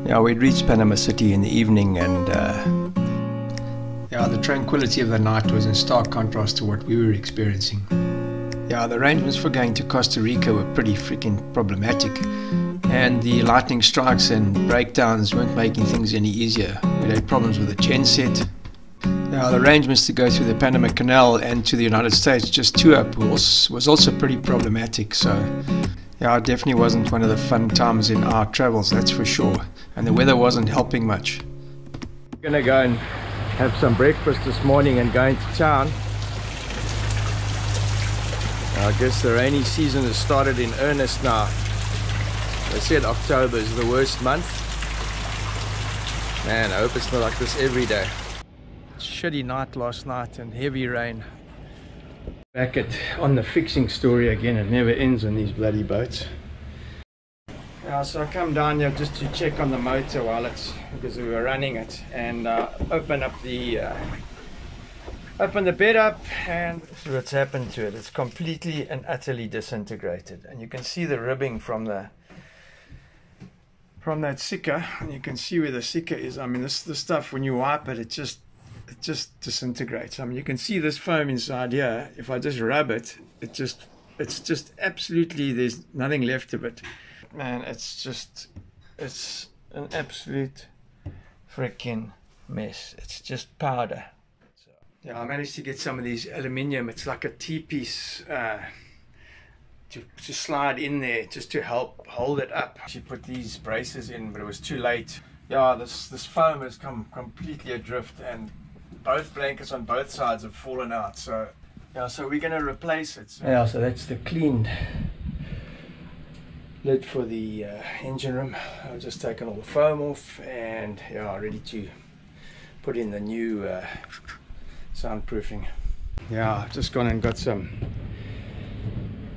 Yeah, we'd reached Panama City in the evening, and yeah, the tranquility of the night was in stark contrast to what we were experiencing. Yeah, the arrangements for going to Costa Rica were pretty freaking problematic, and the lightning strikes and breakdowns weren't making things any easier. We had problems with the genset. Yeah, the arrangements to go through the Panama Canal and to the United States just two up was also pretty problematic. So yeah, it definitely wasn't one of the fun times in our travels, that's for sure. And the weather wasn't helping much. We're gonna go and have some breakfast this morning and go into town. I guess the rainy season has started in earnest now. They said October is the worst month. Man, I hope it's not like this every day. Shitty night last night and heavy rain. Back on the fixing story again. It never ends on these bloody boats. Yeah, so I come down here just to check on the motor because we were running it, and open the bed up, and see what's happened to it. It's completely and utterly disintegrated, and you can see the ribbing from that sticker, and you can see where the sticker is. I mean, this stuff, when you wipe it, it just disintegrates. I mean, you can see this foam inside here. If I just rub it, it's just absolutely, there's nothing left of it. Man, it's an absolute freaking mess. It's just powder. So, yeah, I managed to get some of these aluminium. It's like a T-piece to slide in there just to help hold it up. She put these braces in, but it was too late. Yeah, this foam has come completely adrift, and both blankets on both sides have fallen out. So yeah, so we're going to replace it. So, yeah, so that's the cleaned lid for the engine room. I've just taken all the foam off, and yeah, ready to put in the new soundproofing. Yeah, I've just gone and got some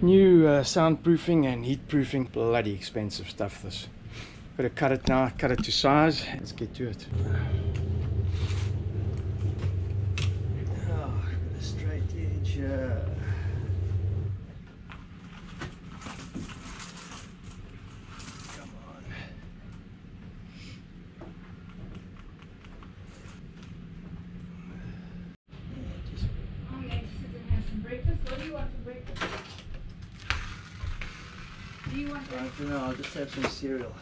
new soundproofing and heat proofing. Bloody expensive stuff, this. Gotta cut it now, cut it to size. Let's get to it. Oh, got a straight edge. Come on. I'm going to sit and have some breakfast. What do you want for breakfast? Do you want breakfast? I don't know, I'll just have some cereal.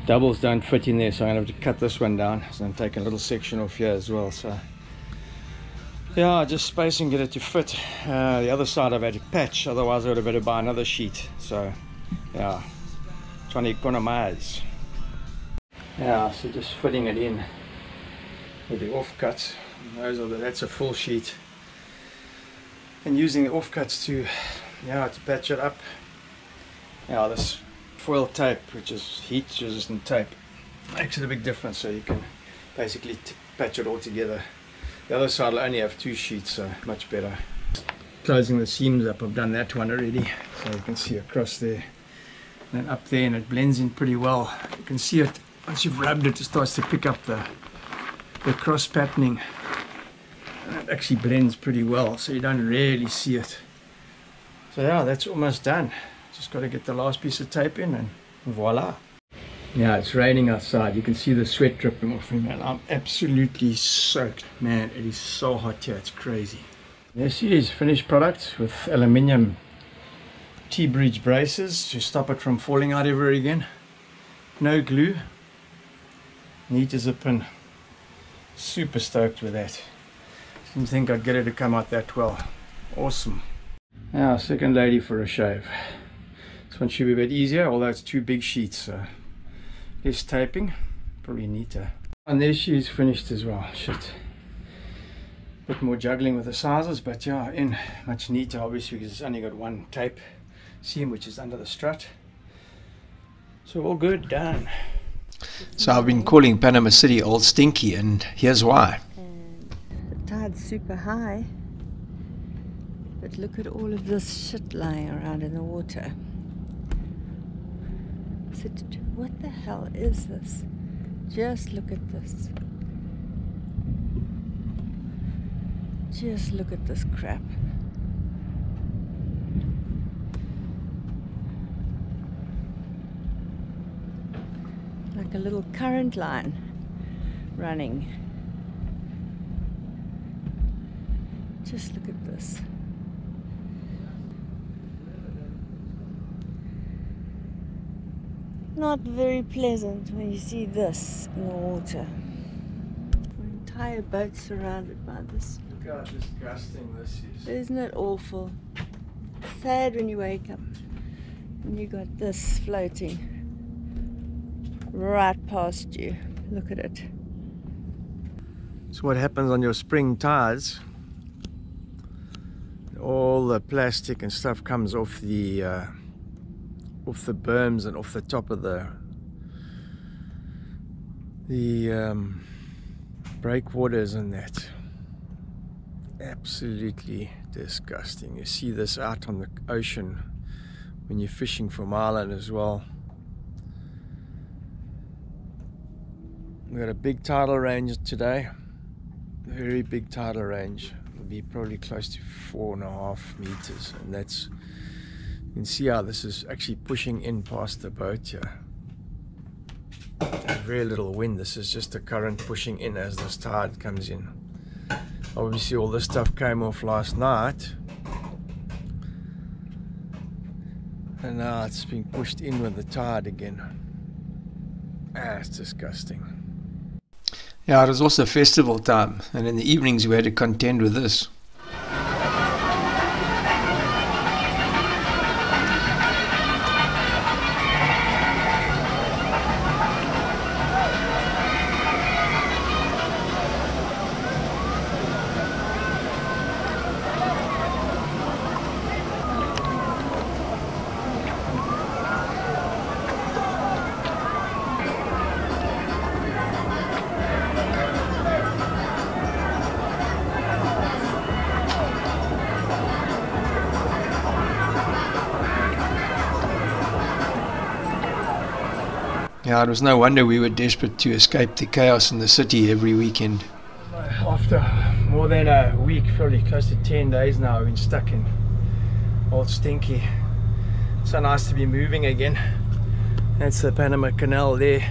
Doubles don't fit in there, so I'm going to have to cut this one down. So I'm taking a little section off here as well. So yeah, just spacing, get it to fit. The other side I've had to patch, otherwise I would have had to buy another sheet. So yeah, trying to economize. Yeah, so just fitting it in with the offcuts. That's a full sheet, and using the offcuts to patch it up. Yeah, this foil tape, which is heat resistant tape, makes it a big difference. So you can basically patch it all together. The other side will only have two sheets, so much better. Closing the seams up, I've done that one already, so you can see across there and up there, and it blends in pretty well. You can see it. Once you've rubbed it, it starts to pick up the cross patterning, and it actually blends pretty well, so you don't really see it. So yeah, that's almost done. Just got to get the last piece of tape in, and voila. Yeah, it's raining outside. You can see the sweat dripping off me, man. I'm absolutely soaked. Man, it is so hot here, it's crazy. There she is, finished product with aluminium T-bridge braces to stop it from falling out ever again. No glue. Neat as a pin. Super stoked with that. Didn't think I'd get it to come out that well. Awesome. Now, second lady for a shave. This one should be a bit easier, although it's two big sheets, so less taping, probably neater. And there she is, finished as well. Shit. Bit more juggling with the sizes, but yeah, in much neater, obviously, because it's only got one tape seam, which is under the strut. So all good, done. So I've been calling Panama City Old Stinky, and here's why. The tide's super high, but look at all of this shit lying around in the water. What the hell is this? Just look at this. Just look at this crap. Like a little current line running. Just look at this. Not very pleasant when you see this in the water. An entire boat surrounded by this. Look how disgusting this is. Isn't it awful? Sad when you wake up and you got this floating right past you. Look at it. So what happens on your spring tides, all the plastic and stuff comes off the berms and off the top of the breakwaters and that. Absolutely disgusting. You see this out on the ocean when you're fishing for marlin as well. We've got a big tidal range today, very big tidal range. It'll be probably close to 4.5 meters, and that's, you can see how this is actually pushing in past the boat here. Very little wind. This is just the current pushing in as this tide comes in. Obviously all this stuff came off last night, and now it's being pushed in with the tide again. It's disgusting. Yeah, it was also festival time, and in the evenings we had to contend with this. Yeah, it was no wonder we were desperate to escape the chaos in the city every weekend. After more than a week, probably close to 10 days now, I've been stuck in Old Stinky. So nice to be moving again. That's the Panama Canal there.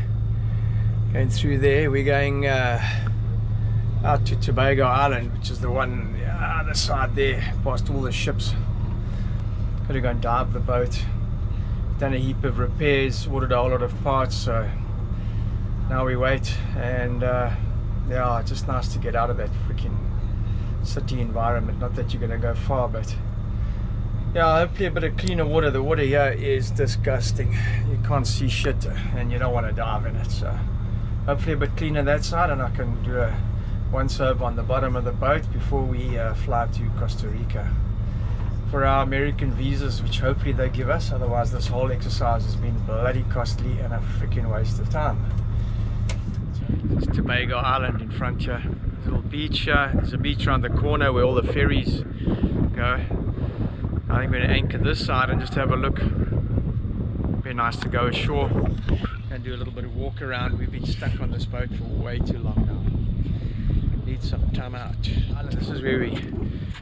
Going through there, we're going out to Tobago Island, which is the one on the other side there, past all the ships. Got to go and dive the boat. Done a heap of repairs, ordered a whole lot of parts, so now we wait. And yeah, just nice to get out of that freaking city environment. Not that you're going to go far, but yeah, hopefully a bit of cleaner water. The water here is disgusting. You can't see shit and you don't want to dive in it, so hopefully a bit cleaner that side, and I can do a once over on the bottom of the boat before we fly to Costa Rica for our American visas, which hopefully they give us. Otherwise this whole exercise has been bloody costly and a freaking waste of time. It's Tobago Island in front here. Little beach here. There's a beach around the corner where all the ferries go. I think we're going to anchor this side and just have a look. Be nice to go ashore and do a little bit of walk around. We've been stuck on this boat for way too long now. We need some time out. This is where we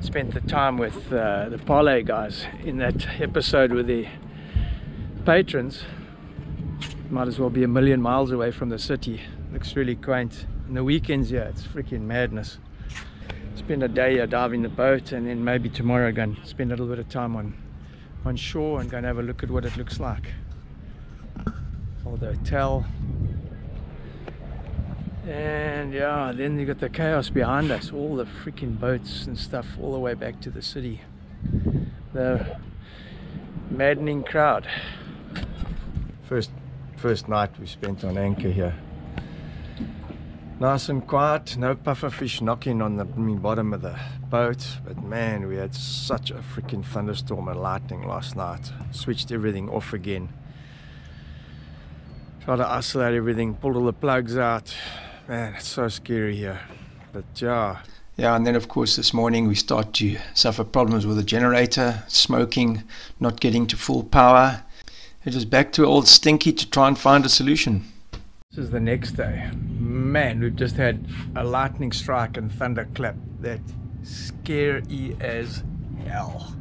spent the time with the parlay guys in that episode with the patrons. Might as well be a million miles away from the city. Looks really quaint. And the weekends here, it's freaking madness. Spend a day here diving the boat, and then maybe tomorrow go and spend a little bit of time on shore and go and have a look at what it looks like. Or the hotel. And yeah, then you got the chaos behind us, all the freaking boats and stuff all the way back to the city. The maddening crowd. First night we spent on anchor here. Nice and quiet, no pufferfish knocking on the bottom of the boat, but man, we had such a freaking thunderstorm and lightning last night. Switched everything off again. Tried to isolate everything, pulled all the plugs out. Man, it's so scary here. But yeah, and then of course this morning we start to suffer problems with the generator, smoking, not getting to full power. It was back to Old Stinky to try and find a solution. This is the next day. Man, we've just had a lightning strike and thunderclap that scary as hell.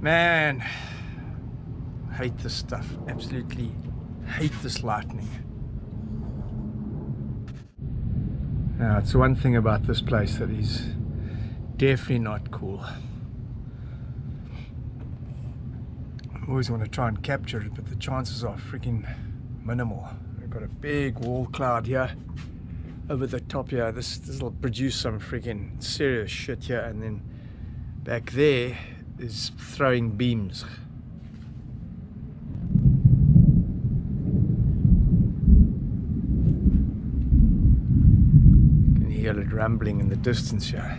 Man, hate this stuff. Absolutely hate this lightning. Now, it's one thing about this place that is definitely not cool. I always want to try and capture it, but the chances are freaking minimal. We've got a big wall cloud here over the top here. This will produce some freaking serious shit here, and then back there is throwing beams. You can hear it rumbling in the distance here.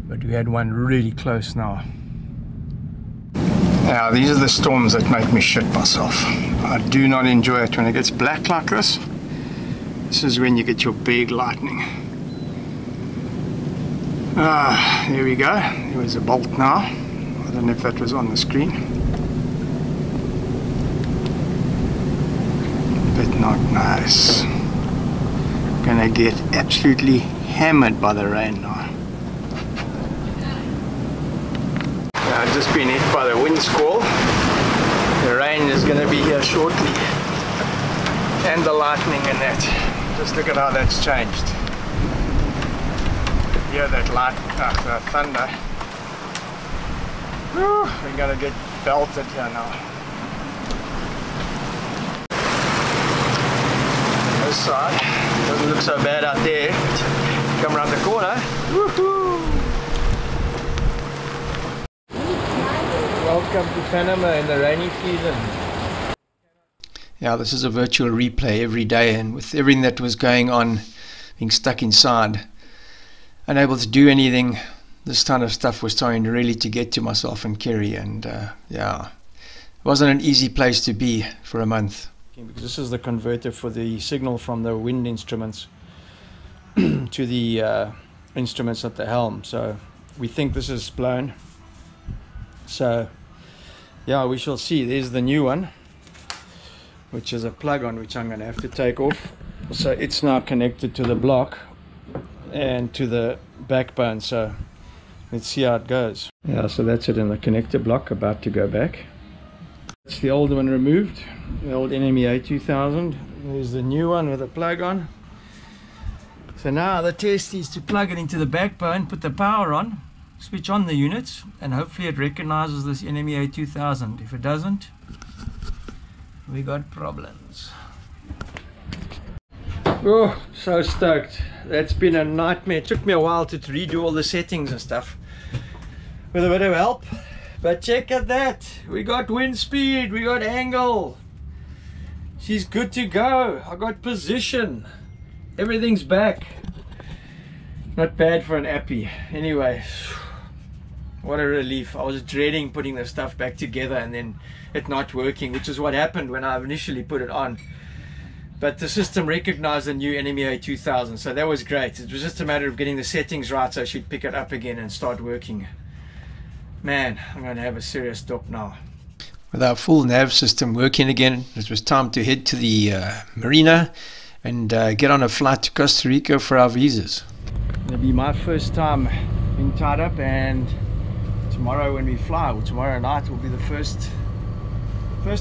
But we had one really close now. Now, these are the storms that make me shit myself. I do not enjoy it when it gets black like this. This is when you get your big lightning. Ah, there we go. There was a bolt now. I don't know if that was on the screen. But not nice. Gonna get absolutely hammered by the rain now. I've just been hit by the wind squall. The rain is going to be here shortly, and the lightning and that. Just look at how that's changed. Hear that the thunder. Whew, we're going to get belted here now. This side doesn't look so bad out there. Come around the corner. Woohoo! Welcome to Panama in the rainy season. Yeah, this is a virtual replay every day, and with everything that was going on, being stuck inside, unable to do anything, this kind of stuff was starting really to get to myself and Kerry, and yeah, it wasn't an easy place to be for a month. Because this is the converter for the signal from the wind instruments to the instruments at the helm, so we think this is blown. So yeah, we shall see. There's the new one, which is a plug-on, which I'm going to have to take off. So it's now connected to the block and to the backbone. So let's see how it goes. Yeah, so that's it in the connector block, about to go back. That's the old one removed, the old NMEA 2000. There's the new one with a plug-on. So now the test is to plug it into the backbone, put the power on, switch on the units, and hopefully it recognizes this NMEA 2000. If it doesn't, we got problems. Oh, so stoked. That's been a nightmare. It took me a while to redo all the settings and stuff with a bit of help, but check at that. We got wind speed, we got angle. She's good to go. I got position. Everything's back. Not bad for an appy. Anyway, what a relief. I was dreading putting the stuff back together and then it not working, which is what happened when I initially put it on. But the system recognized the new NMEA 2000, so that was great. It was just a matter of getting the settings right so I should pick it up again and start working. Man, I'm going to have a serious stop now. With our full nav system working again, it was time to head to the marina and get on a flight to Costa Rica for our visas. It'll be my first time being tied up, and tomorrow when we fly, or tomorrow night, will be the first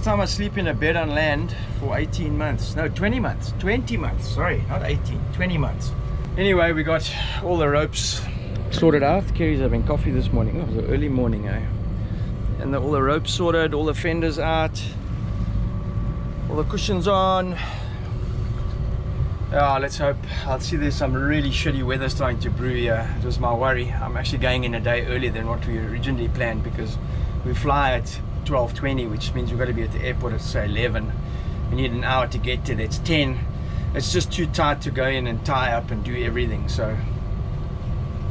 time I sleep in a bed on land for 18 months. No, 20 months. 20 months. Sorry, not 18. 20 months. Anyway, we got all the ropes sorted out. Kerry's having coffee this morning. Oh, it was an early morning, eh? And all the ropes sorted, all the fenders out, all the cushions on. Yeah, let's hope. I'll see there's some really shitty weather starting to brew here. It was my worry. I'm actually going in a day earlier than what we originally planned, because we fly at 12:20, which means we've got to be at the airport at say 11. We need an hour to get there. That's 10. It's just too tight to go in and tie up and do everything. So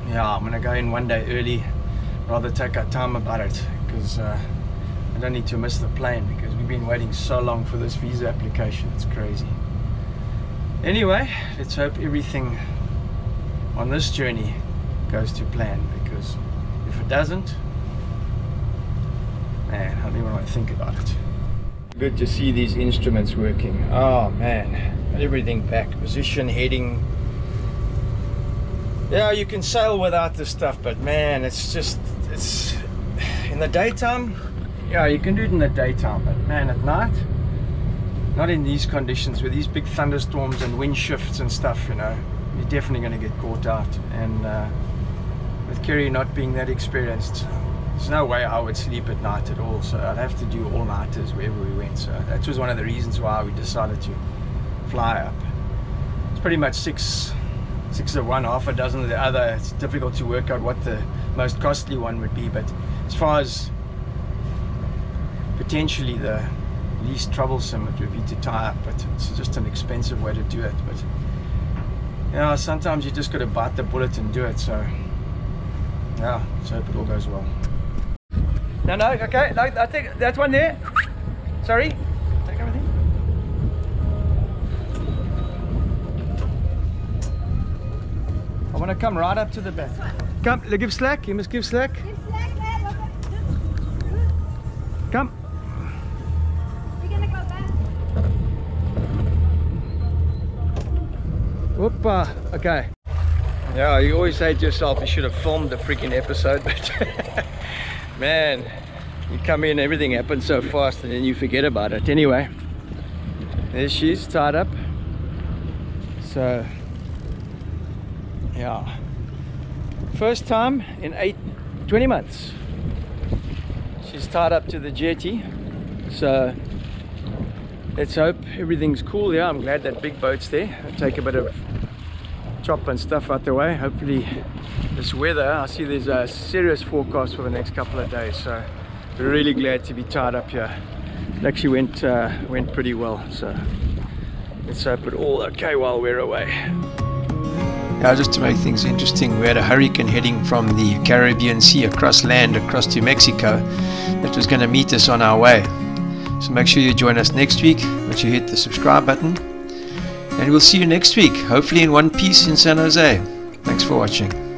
yeah, I'm gonna go in one day early, rather take our time about it, because I don't need to miss the plane, because we've been waiting so long for this visa application. It's crazy. Anyway, let's hope everything on this journey goes to plan, because if it doesn't, man, I don't even want to think about it. Good to see these instruments working. Oh man, everything back, position, heading. Yeah, you can sail without this stuff, but man, it's in the daytime. Yeah, you can do it in the daytime, but man, at night, not in these conditions with these big thunderstorms and wind shifts and stuff, you know, you're definitely going to get caught out. And with Kerry not being that experienced, there's no way I would sleep at night at all, so I'd have to do all-nighters wherever we went. So that was one of the reasons why we decided to fly up. It's pretty much six of one, half a dozen of the other. It's difficult to work out what the most costly one would be, but as far as potentially the least troublesome, it would be to tie up, but it's just an expensive way to do it. But yeah, sometimes you just got to bite the bullet and do it. So yeah, let's hope it all goes well. No, okay, no, I think that's one there. Sorry, take everything. I want to come right up to the back. Come, give slack. You must give slack. Give slack, lad. Come. We're gonna go back. Whoopa. Okay. Yeah, you always say to yourself you should have filmed the freaking episode, but man, you come in, everything happens so fast and then you forget about it. Anyway, there she's tied up. So yeah, first time in 20 months she's tied up to the jetty. So let's hope everything's cool. Yeah, I'm glad that big boat's there. I'll take a bit of chop and stuff out the way. Hopefully this weather, I see there's a serious forecast for the next couple of days, so we're really glad to be tied up here. It actually went pretty well, so let's hope it all okay while we're away. Yeah, just to make things interesting, we had a hurricane heading from the Caribbean Sea across land across to Mexico that was going to meet us on our way. So make sure you join us next week once you hit the subscribe button, and we'll see you next week, hopefully in one piece in San Jose. Thanks for watching.